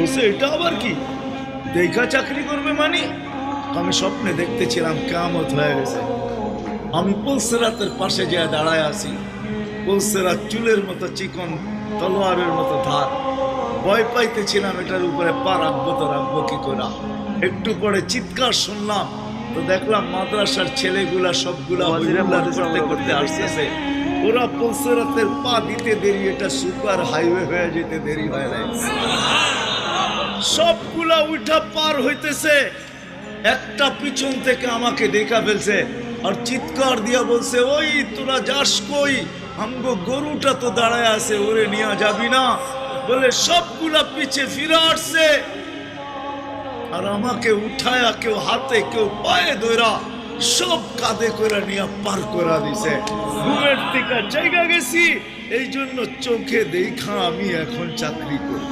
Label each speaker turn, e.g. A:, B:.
A: বলছে এটা আবার কি, দেখা চাকরি করবে মানে? আমি স্বপ্নে দেখতেছিলাম কিয়ামত হয়ে গেছে। আমি পুলসিরাতের পাশে যেয়ে দাঁড়ায় আছি। পুলসিরাত চুলের মতো চিকন, তলোয়ারের মতো ধার। ভয় পাইতেছিলাম এটার উপরে পা রাখবো তো রাখবো কি করে। একটু পরে চিৎকার শুনলাম, তো দেখলাম মাদ্রাসার ছেলেগুলা সবগুলা হুল্লার করতে করতে আসতেছে। ওরা পুলসিরাতের পা দিতে দেরি, এটা সুপার হাইওয়ে হয়ে যেতে দেরি হয় নাই। সবগুলা উঠা পার হইতেছে, একটা পিছন থেকে আমাকে দেখা ফেলছে আর চিৎকার দিয়া বলছে, ওই তোরা যাস কই? আমগো গরুটা তো দাঁড়ায় আছে, ওরে নিয়ে যাবি না? বলে সবগুলা পিছে ফিরে আসছে আর আমাকে উঠায়া কেউ হাতে কেউ পায়ে ধরা সব কাঁধে করে নিয়ে পার করা দিছে। ঘুমের থেকে জায়গা গেছি, এই জন্য চোখে দেখা আমি এখন চাকরি করি।